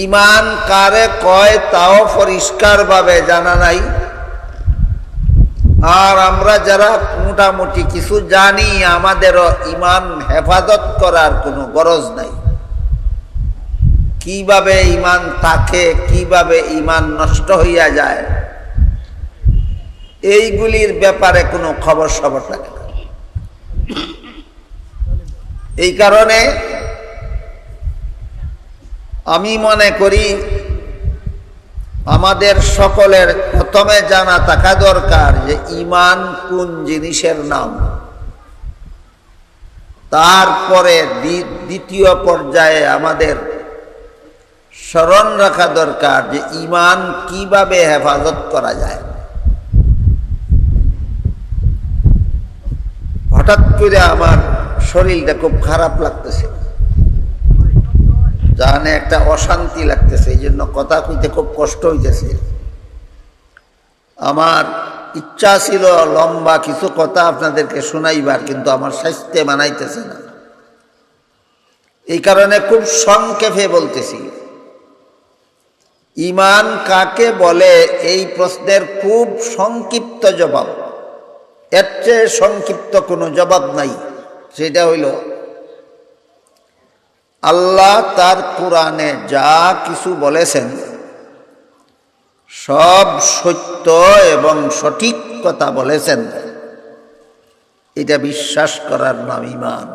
ইমান কারে কয় তাও পরিষ্কারভাবে জানা নাই। আর আমরা যারা মোটামুটি কিছু জানি, আমাদেরও ইমান হেফাজত করার কোনো গরজ নাই। কিভাবে ইমান থাকে, কিভাবে ইমান নষ্ট হইয়া যায়, এইগুলির ব্যাপারে কোনো খবর সবর থাকে না। এই কারণে আমি মনে করি আমাদের সকলের প্রথমে জানা থাকা দরকার যে ইমান কোন জিনিসের নাম। তারপরে দ্বিতীয় পর্যায়ে আমাদের স্মরণ রাখা দরকার যে ইমান কিভাবে হেফাজত করা যায়। হঠাৎ করে আমার শরীরটা খুব খারাপ লাগতেছে, জানে একটা অশান্তি লাগতেছে, এই জন্য কথা কইতে খুব কষ্ট হইতেছে। আমার ইচ্ছা ছিল লম্বা কিছু কথা আপনাদেরকে শোনাইবার, কিন্তু আমার স্বাস্থ্যে মানাইতেছে না। এই কারণে খুব সংক্ষেপে বলতেছি। ইমান কাকে বলে এই প্রশ্নের খুব সংক্ষিপ্ত জবাব, এর চেয়ে সংক্ষিপ্ত কোনো জবাব নাই। সেটা হইল আল্লাহ তার কোরআনে যা কিছু বলেছেন সব সত্য এবং সঠিক কথা বলেছেন, এটা বিশ্বাস করার নাম ঈমান।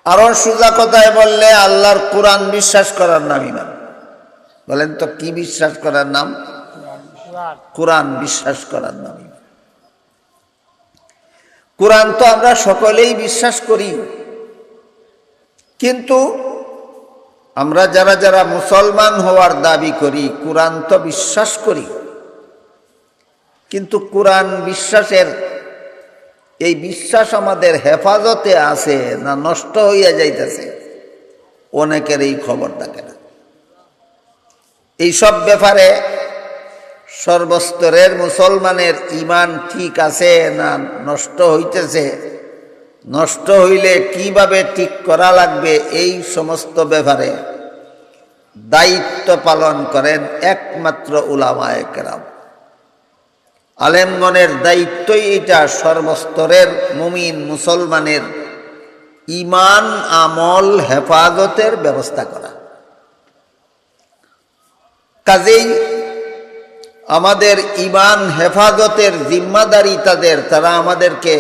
আরো সোজা কথায় বললে আল্লাহর কোরআন বিশ্বাস করার নাম ঈমান। বলেন তো কি বিশ্বাস করার নাম? কোরআন বিশ্বাস করার নাম ঈমান। কোরআন তো আমরা সকলেই বিশ্বাস করি, কিন্তু আমরা যারা যারা মুসলমান হওয়ার দাবি করি কোরআন তো বিশ্বাস করি, কিন্তু কোরআন বিশ্বাসের এই বিশ্বাস আমাদের হেফাজতে আছে না নষ্ট হইয়া যাইতেছে, অনেকের এই খবর থাকে না। এইসব ব্যাপারে সর্বস্তরের মুসলমানের ঈমান ঠিক আছে না নষ্ট হইতেছে, নষ্ট হইলে কিভাবে ঠিক করা লাগবে, এই সমস্ত ব্যাপারে দায়িত্ব পালন করেন একমাত্র উলামায়ে কেরাম। আলেমগণের দায়িত্বই এটা, সর্বস্তরের মুমিন মুসলমানের ঈমান আমল হেফাজতের ব্যবস্থা করা। কাজেই আমাদের ঈমান হেফাজতের জিম্মাদারি তাদের, তারা আমাদেরকে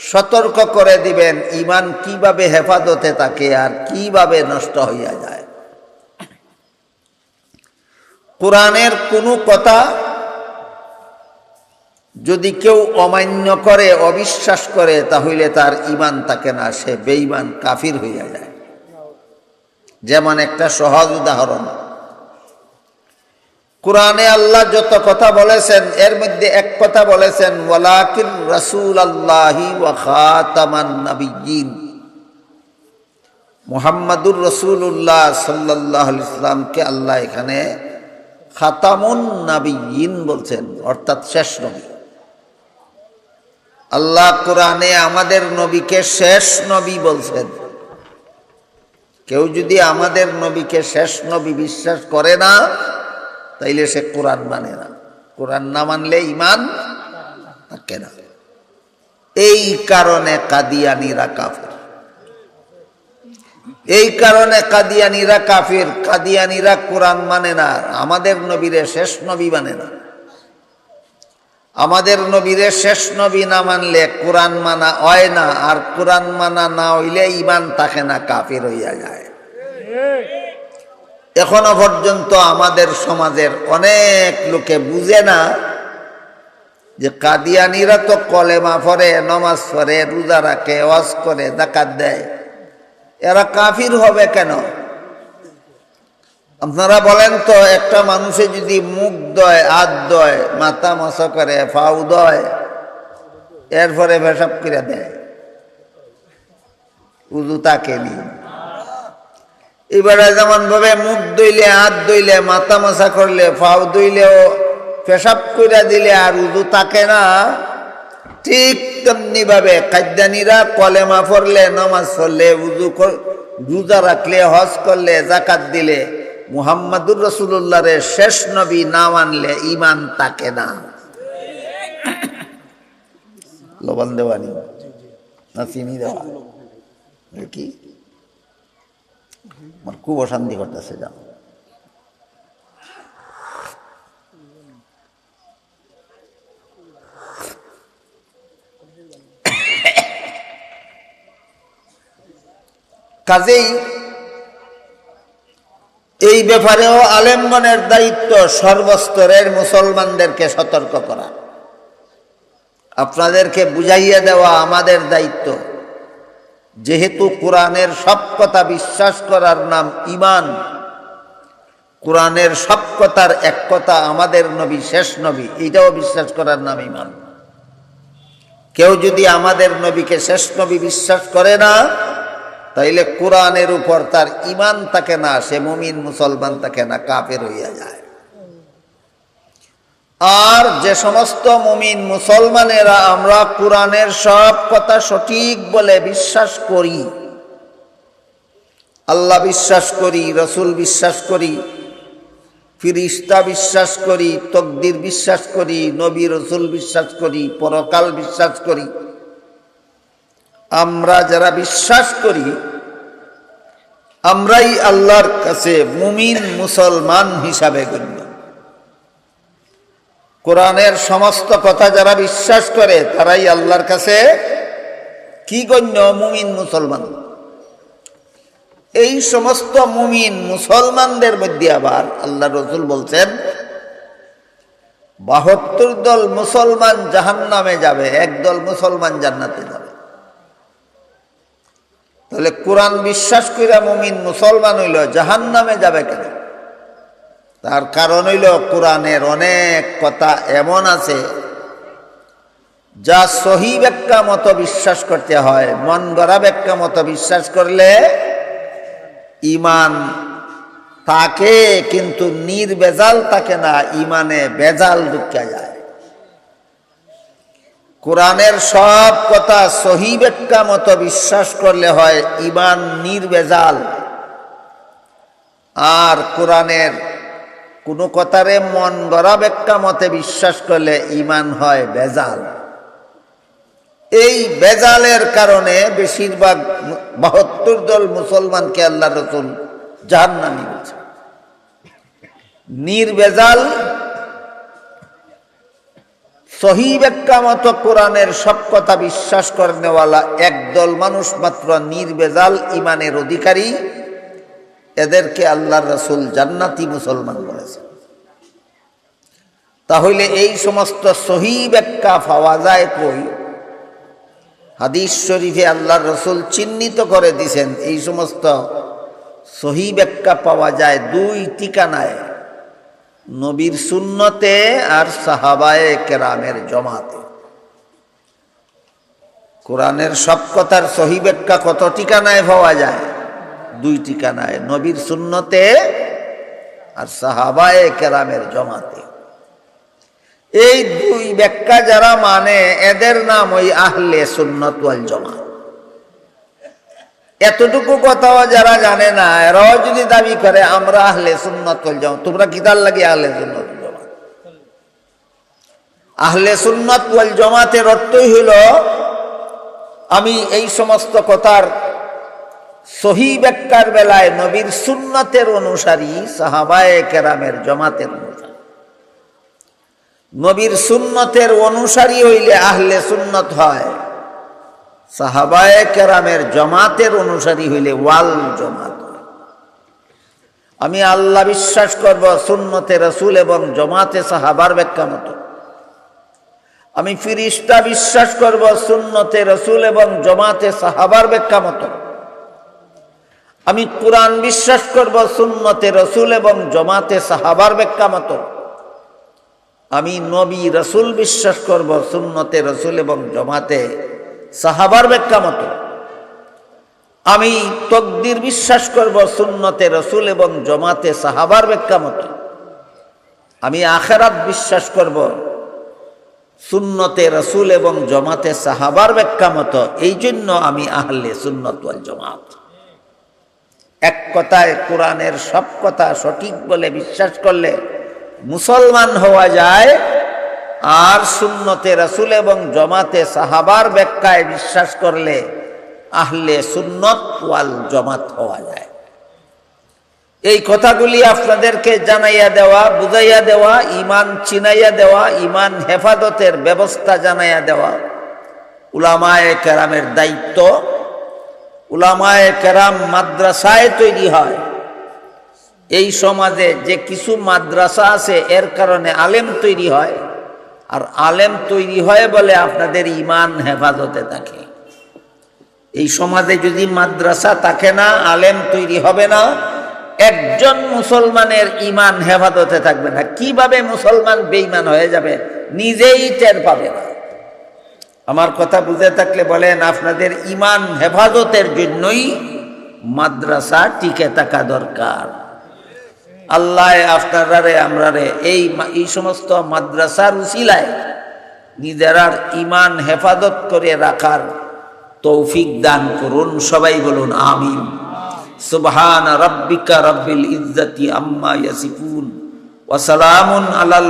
সতর্ক করে দিবেন ঈমান কিভাবে হেফাজতে থাকে আর কিভাবে নষ্ট হইয়া যায়। কোরআনের কোনো কথা যদি কেউ অমান্য করে, অবিশ্বাস করে, তাহলে তার ঈমান থাকে না, সে বেঈমান কাফির হইয়া যায়। যেমন একটা সহজ উদাহরণ, কোরআনে আল্লাহ যত কথা বলেছেন এর মধ্যে এক কথা বলেছেন ওয়ালাকিন রাসূলুল্লাহি ওয়া খাতামান নাবিয়্যিন। মুহাম্মাদুর রাসূলুল্লাহ সাল্লাল্লাহু আলাইহি ওয়াসাল্লামকে আল্লাহ এখানে খাতামুন নাবিয়্যিন বলছেন, অর্থাৎ শেষ নবী। আল্লাহ কোরআনে আমাদের নবীকে শেষ নবী বলছেন। কেউ যদি আমাদের নবীকে শেষ নবী বিশ্বাস করে না, তাইলে সে কোরআন মানে না। কোরআন না মানলে ঈমান থাকে না। এই কারণে কাদিয়ানীরা কাফের, এই কারণে কাদিয়ানীরা কাফের। কাদিয়ানীরা কোরআন মানে না, আমাদের নবীরে শেষ নবী মানে না। আমাদের নবীরে শেষ নবী না মানলে কোরআন মানা হয় না, আর কোরআন মানা না হইলে ঈমান থাকে না, কাফের হইয়া যায়। এখনো পর্যন্ত আমাদের সমাজের অনেক লোকে বুঝে না যে কাদিয়ানীরা তো কলেমা পড়ে, নমাজ পড়ে, রোজা রাখে, ওয়াজ করে, যাকাত দেয়, এরা কাফির হবে কেন? আপনারা বলেন তো, একটা মানুষে যদি মুখ দয়, হাত দয়, মাথা মশা করে, ফাউ দয়, এরপরে পেশাব করে দেয়, উযু তাকে নি। এবারে যেমন ভাবে মুখ ধুইলে, হাত ধুইলে, মাথা মশা করলে, ফাউ ধুইলেও পেশাব করে দিলে আর উযু থাকে না, ঠিক তেমনি ভাবে কাদিয়ানীরা কলেমা পড়লে, নামাজ পড়লে, উযু রোজা রাখলে, হজ করলে, যাকাত দিলে, মুহাম্মাদুর রাসূলুল্লাহরে শেষ নবী না মানলে ঈমান থাকে না। লবণ দেওয়ানি না চিনি দেওয়া কি আমার খুব অশান্তি করতেছে। যাও কাজেই এই ব্যাপারেও আলেমগণের দায়িত্ব সর্বস্তরের মুসলমানদেরকে সতর্ক করা, আপনাদেরকে বুঝাইয়া দেওয়া আমাদের দায়িত্ব। যেহেতু কোরআনের সব কথা বিশ্বাস করার নাম ঈমান, কোরআনের সব কথার এক কথা আমাদের নবী শেষ নবী, এইটাও বিশ্বাস করার নাম ঈমান। কেউ যদি আমাদের নবীকে শেষ নবী বিশ্বাস করে না, তাইলে কোরআনের উপর তার ঈমান থাকে না, সে মুমিন মুসলমান থাকে না, কাফের হইয়া যায়। আর যে সমস্ত মুমিন মুসলমানেরা আমরা কোরআনের সব কথা সঠিক বলে বিশ্বাস করি, আল্লাহ বিশ্বাস করি, রসুল বিশ্বাস করি, ফিরিস্তা বিশ্বাস করি, তকদির বিশ্বাস করি, নবী রসুল বিশ্বাস করি, পরকাল বিশ্বাস করি, আমরা যারা বিশ্বাস করি আমরাই আল্লাহর কাছে মুমিন মুসলমান হিসাবে গণ্য। কোরআনের সমস্ত কথা যারা বিশ্বাস করে তারাই আল্লাহর কাছে কি গণ্য? মুমিন মুসলমান। এই সমস্ত মুমিন মুসলমানদের মধ্যে আবার আল্লাহ রসুল বলছেন ৭২ দল মুসলমান জাহান্নামে যাবে, একদল মুসলমান জান্নাতে যাবে। তাহলে কোরআন বিশ্বাস কইরা মুমিন মুসলমান হইল, জাহান্নামে যাবে কেন? তার কারণ হইল কোরআনের অনেক কথা এমন আছে যা সহি ব্যাখ্যা মতো বিশ্বাস করতে হয়। মন গড়া ব্যাখ্যা মতো বিশ্বাস করলে ঈমান থাকে কিন্তু নির্বেজাল থাকে না, ঈমানে বেজাল ঢুকে যায়। কোরআনের সব কথা সহি ব্যাখ্যা মতো বিশ্বাস করলে হয় ঈমান নির্বেজাল। আর কোরআনের কোনো কথারে মন গড়া ব্যাখ্যা মতে বিশ্বাস করলে ঈমান হয় বেজাল। এই বেজালের কারণে বেশিরভাগ ৭২ দল মুসলমানকে আল্লাহ রসুল জাহান্নামী বলছে। নির্বেজাল সহি ব্যাখ্যা মতো কোরআনের সব কথা বিশ্বাস করেনেওয়ালা একদল মানুষ মাত্র নির্বেজাল ঈমানের অধিকারী, এদেরকে আল্লাহর রাসূল জান্নাতি মুসলমান বলেছে। তাহলে এই সমস্ত সহি ব্যাখ্যা পাওয়া যায় কই? হাদিস শরীফে আল্লাহর রাসূল চিহ্নিত করে দিয়েছেন এই সমস্ত সহি ব্যাখ্যা পাওয়া যায় দুই ঠিকানায়, নবীর সুন্নতে আর সাহাবায়ে কেরামের জমাতে। কোরআনের সব কথার সহি ব্যাখ্যা কত ঠিকানায় পাওয়া যায়? দুই ঠিকানায়, নবীর সুন্নতে আর সাহাবায়ে কেরামের জমাতে। এই দুই ব্যাখ্যা যারা মানে এদের নাম ওই আহলে সুন্নাত ওয়াল জামাত। এতটুকু কথাও যারা জানে না, এরাও যদি দাবি করে আমরা আহলে সুন্নাত ওয়াল জামাত, তোমরা কি তার লাগে আহলে সুন্নাত ওয়াল জামাত? আহলে সুন্নাত ওয়াল জামাতের অর্থই হইল আমি এই সমস্ত কথার সহি ব্যাখ্যার বেলায় নবীর সুন্নতের অনুসারী, সাহাবায়ে কেরামের জমাতের অনুসারী। নবীর সুন্নতের অনুসারী হইলে আহলে সুন্নত হয়, সাহাবায়ে কেরামের জমাতের অনুসারী হইলে ওয়াল জমাত হয়। আমি আল্লাহ বিশ্বাস করব সুন্নতে রাসূল এবং জমাতে সাহাবার ব্যাখ্যা মতো। আমি ফিরিস্তা বিশ্বাস করব সুন্নতে রাসূল এবং জমাতে সাহাবার ব্যাখ্যা মতো। আমি কোরআন বিশ্বাস করব সুন্নতে রাসূল এবং জমাতে সাহাবার ব্যাখ্যা মতো। আমি নবী রাসূল বিশ্বাস করব সুন্নতে রাসূল এবং জমাতে সাহাবার ব্যাখ্যা মতো। আমি তকদির বিশ্বাস করব সুন্নতে রাসূল এবং জমাতে সাহাবার ব্যাখ্যা মতো। আমি আখিরাত বিশ্বাস করব সুন্নতে রাসূল এবং জমাতে সাহাবার ব্যাখ্যা মতো। এই জন্য আমি আহলে সুন্নাত ওয়াল জামাত। এক কথায় কোরআনের সব কথা সঠিক বলে বিশ্বাস করলে মুসলমান হওয়া যায়, আর সুন্নতে রাসূল এবং জমাতে সাহাবার ব্যাখ্যায় বিশ্বাস করলে আহলে সুন্নত ওয়াল জমাত হওয়া যায়। এই কথাগুলি আপনাদেরকে জানাইয়া দেওয়া, বুঝাইয়া দেওয়া, ইমান চিনাইয়া দেওয়া, ইমান হেফাজতের ব্যবস্থা জানাইয়া দেওয়া উলামায়ে কেরামের দায়িত্ব। উলামায়ে কেরাম মাদ্রাসায় তৈরি হয়। এই সমাজে যে কিছু মাদ্রাসা আছে এর কারণে আলেম তৈরি হয়, আর আলেম তৈরি হয় বলে আপনাদের ইমান হেফাজতে থাকে। এই সমাজে যদি মাদ্রাসা থাকে না, আলেম তৈরি হবে না, একজন মুসলমানের ইমান হেফাজতে থাকবে না। কিভাবে মুসলমান বেঈমান হয়ে যাবে নিজেই টের পাবে না। আমার কথা বুঝে থাকলে বলেন, আপনাদের ইমান হেফাজতের জন্যই মাদ্রাসা টিকে থাকা দরকার। আল্লাহ আপনারারে আমরারে এই সমস্ত মাদ্রাসার উসিলায় নিজেরার ইমান হেফাজত করে রাখার তৌফিক দান করুন। সবাই বলুন আমিন। সুবহান রাব্বিকা রাব্বিল ইজ্জাতি আম্মা ইয়াসিফুন ওয়া সালামুন আলাল